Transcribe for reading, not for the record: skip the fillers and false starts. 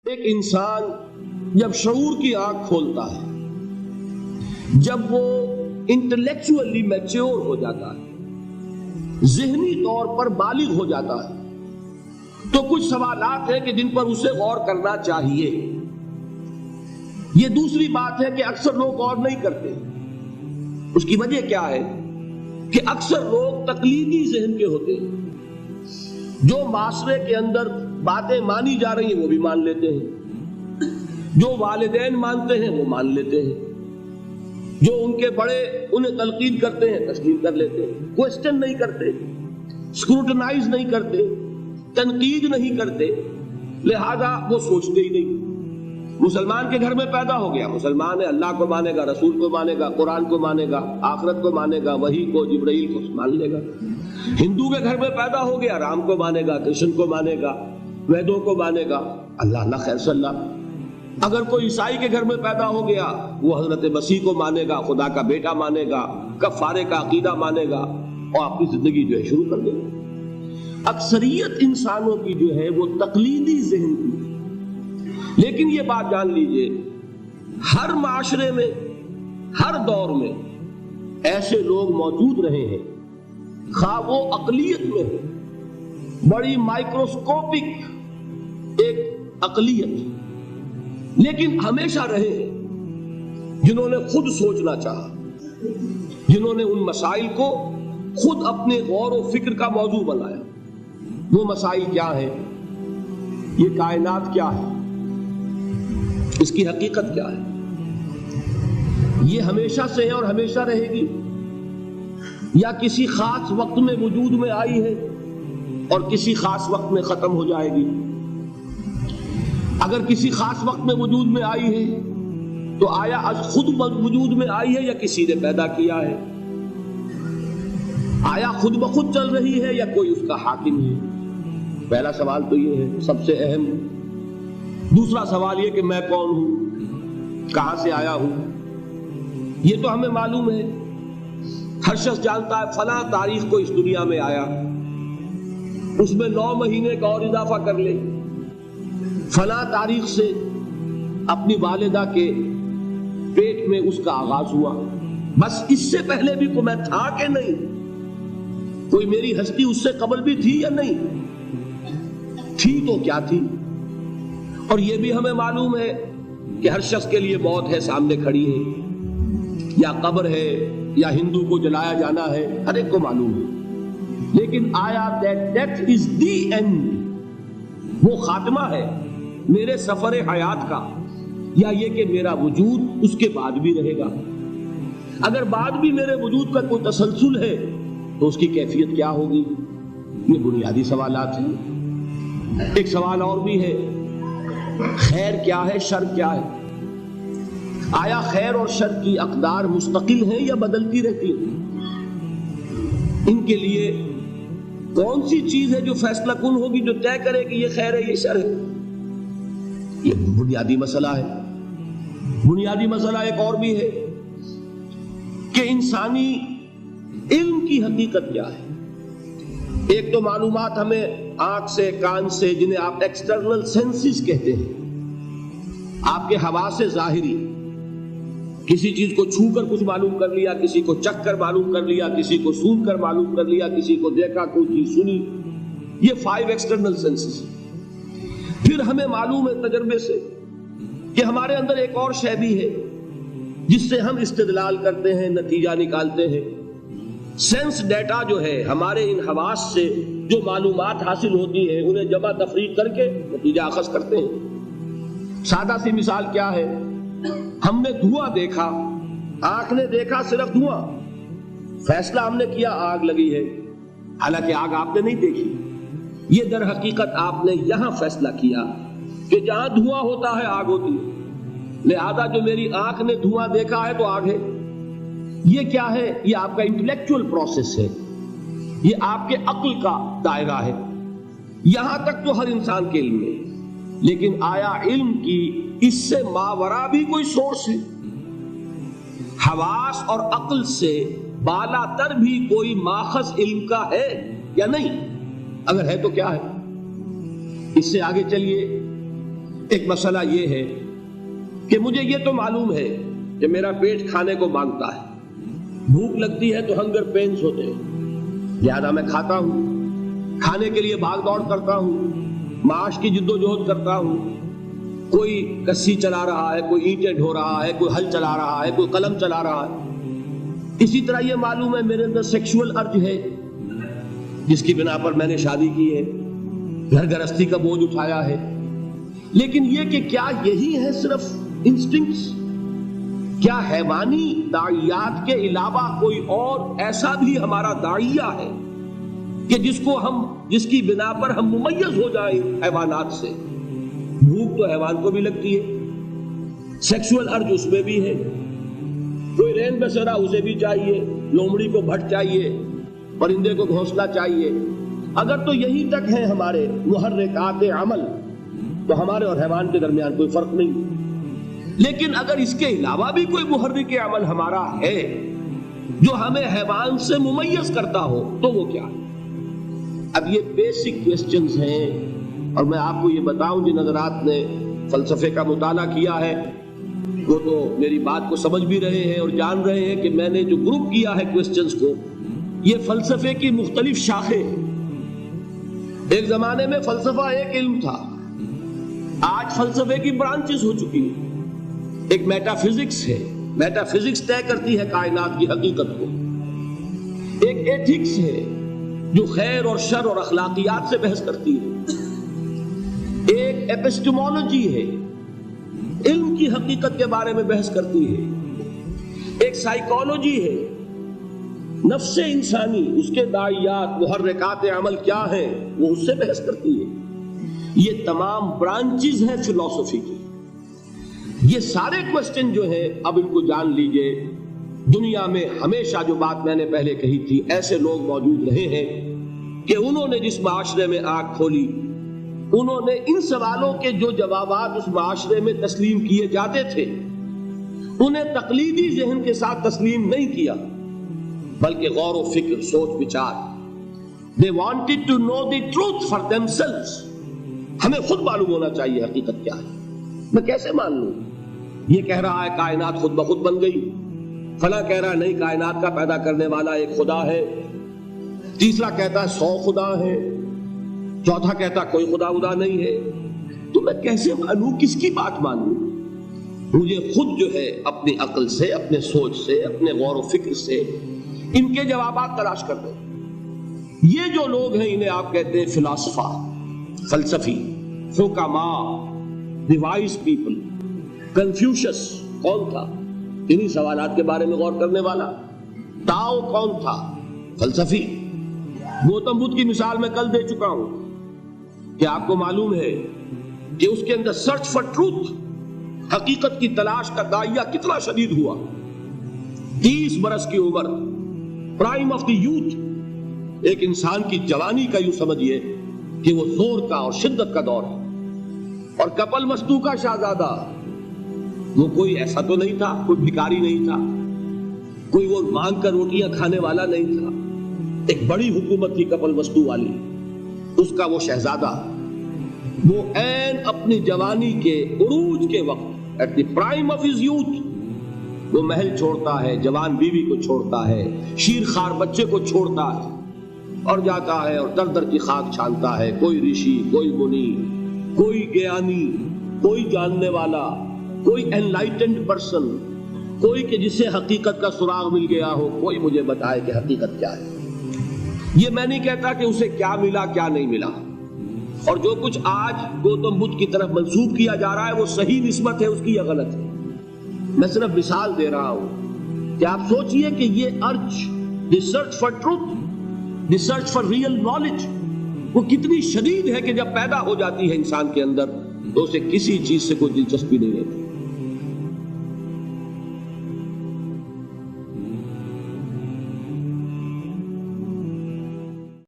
ایک انسان جب شعور کی آنکھ کھولتا ہے، جب وہ انٹلیکچولی میچور ہو جاتا ہے، ذہنی طور پر بالغ ہو جاتا ہے، تو کچھ سوالات ہیں کہ جن پر اسے غور کرنا چاہیے۔ یہ دوسری بات ہے کہ اکثر لوگ غور نہیں کرتے۔ اس کی وجہ کیا ہے کہ اکثر لوگ تقلیدی ذہن کے ہوتے ہیں، جو معاشرے کے اندر باتیں مانی جا رہی ہیں وہ بھی مان لیتے ہیں، جو والدین مانتے ہیں وہ مان لیتے ہیں، جو ان کے بڑے انہیں تلقین کرتے ہیں تسلیم کر لیتے ہیں، کوسچن نہیں کرتے، اسکروٹنائز نہیں کرتے، تنقید نہیں کرتے، لہذا وہ سوچتے ہی نہیں۔ مسلمان کے گھر میں پیدا ہو گیا، مسلمان ہے، اللہ کو مانے گا، رسول کو مانے گا، قرآن کو مانے گا، آخرت کو مانے گا، وحی کو، جبرائیل کو مان لے گا۔ ہندو کے گھر میں پیدا ہو گیا، رام کو مانے گا، کرشن کو مانے گا، ویدوں کو مانے گا، اللہ خیر صلی اللہ۔ اگر کوئی عیسائی کے گھر میں پیدا ہو گیا، وہ حضرت مسیح کو مانے گا، خدا کا بیٹا مانے گا، کفارے کا عقیدہ مانے گا، اور اپنی زندگی جو ہے شروع کر دے گا۔ اکثریت انسانوں کی جو ہے وہ تقلیدی ذہن کی۔ لیکن یہ بات جان لیجئے، ہر معاشرے میں، ہر دور میں ایسے لوگ موجود رہے ہیں، خواہ وہ اقلیت میں ہو، بڑی مائکروسکوپک ایک اقلیت، لیکن ہمیشہ رہے ہیں جنہوں نے خود سوچنا چاہا، جنہوں نے ان مسائل کو خود اپنے غور و فکر کا موضوع بنایا۔ وہ مسائل کیا ہیں؟ یہ کائنات کیا ہے؟ اس کی حقیقت کیا ہے؟ یہ ہمیشہ سے ہے اور ہمیشہ رہے گی، یا کسی خاص وقت میں وجود میں آئی ہے اور کسی خاص وقت میں ختم ہو جائے گی؟ اگر کسی خاص وقت میں وجود میں آئی ہے تو آیا از خود وجود میں آئی ہے یا کسی نے پیدا کیا ہے؟ آیا خود بخود چل رہی ہے یا کوئی اس کا حاکم ہے؟ پہلا سوال تو یہ ہے، سب سے اہم۔ دوسرا سوال یہ کہ میں کون ہوں، کہاں سے آیا ہوں؟ یہ تو ہمیں معلوم ہے، ہر شخص جانتا ہے فلاں تاریخ کو اس دنیا میں آیا، اس میں 9 مہینے کا اور اضافہ کر لے، فلاں تاریخ سے اپنی والدہ کے پیٹ میں اس کا آغاز ہوا۔ بس اس سے پہلے بھی کوئی میں تھا کہ نہیں؟ کوئی میری ہستی اس سے قبل بھی تھی یا نہیں تھی؟ تو کیا تھی؟ اور یہ بھی ہمیں معلوم ہے کہ ہر شخص کے لیے موت ہے، سامنے کھڑی ہے، یا قبر ہے، یا ہندو کو جلایا جانا ہے، ہر ایک کو معلوم ہے۔ لیکن آیا death is the end، وہ خاتمہ ہے میرے سفر حیات کا، یا یہ کہ میرا وجود اس کے بعد بھی رہے گا؟ اگر بعد بھی میرے وجود کا کوئی تسلسل ہے تو اس کی کیفیت کیا ہوگی؟ یہ بنیادی سوالات ہیں۔ ایک سوال اور بھی ہے، خیر کیا ہے، شر کیا ہے؟ آیا خیر اور شر کی اقدار مستقل ہیں یا بدلتی رہتی ہیں؟ ان کے لیے کون سی چیز ہے جو فیصلہ کن ہوگی، جو طے کرے کہ یہ خیر ہے یہ شر ہے؟ یہ بنیادی مسئلہ ہے۔ بنیادی مسئلہ ایک اور بھی ہے کہ انسانی علم کی حقیقت کیا ہے۔ ایک تو معلومات ہمیں آنکھ سے، کان سے، جنہیں آپ ایکسٹرنل سینسز کہتے ہیں، آپ کے حواس ظاہری، کسی چیز کو چھو کر کچھ معلوم کر لیا، کسی کو چکھ کر معلوم کر لیا، کسی کو سون کر معلوم کر لیا، کسی کو دیکھا، کوئی چیز سنی، یہ 5 ایکسٹرنل سینسز۔ پھر ہمیں معلوم ہے تجربے سے کہ ہمارے اندر ایک اور شے بھی ہے جس سے ہم استدلال کرتے ہیں، نتیجہ نکالتے ہیں۔ سینس ڈیٹا جو ہے، ہمارے ان حواس سے جو معلومات حاصل ہوتی ہیں انہیں جمع تفریق کر کے نتیجہ اخذ کرتے ہیں۔ سادہ سی مثال کیا ہے؟ ہم نے دھواں دیکھا، آنکھ نے دیکھا صرف دھواں، فیصلہ ہم نے کیا آگ لگی ہے، حالانکہ آگ آپ نے نہیں دیکھی۔ یہ در حقیقت آپ نے یہاں فیصلہ کیا کہ جہاں دھواں ہوتا ہے آگ ہوتی ہے، لہذا جو میری آنکھ نے دھواں دیکھا ہے تو آگ ہے۔ یہ کیا ہے؟ یہ آپ کا انٹلیکچوئل پروسیس ہے، یہ آپ کے عقل کا دائرہ ہے۔ یہاں تک تو ہر انسان کے علم میں، لیکن آیا علم کی اس سے ماورا بھی کوئی سورس ہے؟ حواس اور عقل سے بالا تر بھی کوئی ماخذ علم کا ہے یا نہیں؟ اگر ہے تو کیا ہے؟ اس سے آگے چلیے، ایک مسئلہ یہ ہے کہ مجھے یہ تو معلوم ہے کہ میرا پیٹ کھانے کو مانگتا ہے، بھوک لگتی ہے تو ہنگر پینس ہوتے ہیں، لہذا میں کھاتا ہوں، کھانے کے لیے بھاگ دوڑ کرتا ہوں، معاش کی جد و جہد کرتا ہوں، کوئی کسی چلا رہا ہے، کوئی اینٹیں ڈھو رہا ہے، کوئی ہل چلا رہا ہے، کوئی قلم چلا رہا ہے۔ اسی طرح یہ معلوم ہے میرے اندر سیکشول ارج ہے جس کی بنا پر میں نے شادی کی ہے، گھر گرہستی کا بوجھ اٹھایا ہے، لیکن یہ کہ کیا یہی ہے صرف انسٹنکٹس؟ کیا حیوانی داعیات کے علاوہ کوئی اور ایسا بھی ہمارا داعیہ ہے کہ جس کی بنا پر ہم ممیز ہو جائیں حیوانات سے؟ بھوک تو حیوان کو بھی لگتی ہے، سیکشول ارج اس میں بھی ہے، کوئی رین بسیرا اسے بھی چاہیے، لومڑی کو بھٹ چاہیے، پرندے کو گھونسلہ چاہیے۔ اگر تو یہی تک ہیں ہمارے محرکات عمل تو ہمارے اور حیوان کے درمیان کوئی فرق نہیں، لیکن اگر اس کے علاوہ بھی کوئی محرک عمل ہمارا ہے جو ہمیں حیوان سے ممیز کرتا ہو تو وہ کیا ہے؟ اب یہ بیسک کوسچنز ہیں، اور میں آپ کو یہ بتاؤں جن حضرات نے فلسفے کا مطالعہ کیا ہے وہ تو میری بات کو سمجھ بھی رہے ہیں اور جان رہے ہیں کہ میں نے جو گروپ کیا ہے کوسچنز کو، یہ فلسفے کی مختلف شاخیں ہیں۔ ایک زمانے میں فلسفہ ایک علم تھا، آج فلسفے کی برانچز ہو چکی ہیں۔ ایک میٹا فزکس ہے، میٹا فزکس طے کرتی ہے کائنات کی حقیقت کو۔ ایک ایتھکس ہے جو خیر اور شر اور اخلاقیات سے بحث کرتی ہے۔ ایک ایپسٹمولوجی ہے، علم کی حقیقت کے بارے میں بحث کرتی ہے۔ ایک سائیکالوجی ہے، نفس انسانی، اس کے داعیات، محرکات عمل کیا ہیں، وہ اس سے بحث کرتی ہے۔ یہ تمام برانچز ہیں فلسفی کی۔ یہ سارے کوسچن جو ہیں اب ان کو جان لیجئے، دنیا میں ہمیشہ جو بات میں نے پہلے کہی تھی، ایسے لوگ موجود رہے ہیں کہ انہوں نے جس معاشرے میں آنکھ کھولی، انہوں نے ان سوالوں کے جو جوابات اس معاشرے میں تسلیم کیے جاتے تھے انہیں تقلیدی ذہن کے ساتھ تسلیم نہیں کیا، بلکہ غور و فکر، سوچ بچار۔ They wanted to know the truth for themselves۔ ہمیں خود معلوم ہونا چاہیے حقیقت کیا ہے۔ میں کیسے مان لوں؟ یہ کہہ رہا ہے کائنات خود بخود بن گئی، فلاں کہہ رہا ہے نہیں کائنات کا پیدا کرنے والا ایک خدا ہے، تیسرا کہتا ہے 100 خدا ہے، چوتھا کہتا کوئی خدا ودا نہیں ہے۔ تو میں کیسے مانوں، کس کی بات مانوں؟ مجھے خود جو ہے اپنی عقل سے، اپنے سوچ سے، اپنے غور و فکر سے ان کے جوابات تلاش کر دیں۔ یہ جو لوگ ہیں انہیں آپ کہتے ہیں فلاسفہ، فلسفی، حکماء، دی وائز پیپل۔ کنفیوشس کون تھا؟ انہی سوالات کے بارے میں غور کرنے والا۔ تاؤ کون تھا؟ فلسفی۔ گوتم بدھ کی مثال میں کل دے چکا ہوں کہ آپ کو معلوم ہے کہ اس کے اندر سرچ فار ٹروتھ، حقیقت کی تلاش کا داعیہ کتنا شدید ہوا۔ 30 برس کی عمر، پرائم آف دی یوتھ، ایک انسان کی جوانی کا یوں سمجھیے کہ وہ زور کا اور شدت کا دور ہے۔ اور کپل مستو کا شہزادہ، وہ کوئی ایسا تو نہیں تھا، کوئی بھکاری نہیں تھا، کوئی وہ مانگ کر روٹیاں کھانے والا نہیں تھا۔ ایک بڑی حکومت تھی کپل وستو والی، اس کا وہ شہزادہ، وہ عین اپنی جوانی کے عروج کے وقت، at the prime of his youth, وہ محل چھوڑتا ہے، جوان بیوی کو چھوڑتا ہے، شیر خوار بچے کو چھوڑتا ہے اور جاتا ہے اور در در کی خاک چھانتا ہے۔ کوئی رشی، کوئی منی، کوئی گیانی، کوئی جاننے والا، کوئی انلائٹنڈ پرسن، کوئی کہ جسے حقیقت کا سراغ مل گیا ہو، کوئی مجھے بتائے کہ حقیقت کیا ہے۔ یہ میں نہیں کہتا کہ اسے کیا ملا کیا نہیں ملا، اور جو کچھ آج گوتم بدھ کی طرف منسوب کیا جا رہا ہے وہ صحیح نسبت ہے اس کی یا غلط ہے۔ میں صرف مثال دے رہا ہوں کہ آپ سوچئے کہ یہ urge, the search for truth, the search for real knowledge, وہ کتنی شدید ہے کہ جب پیدا ہو جاتی ہے انسان کے اندر تو اسے کسی چیز سے کوئی دلچسپی نہیں رہتی۔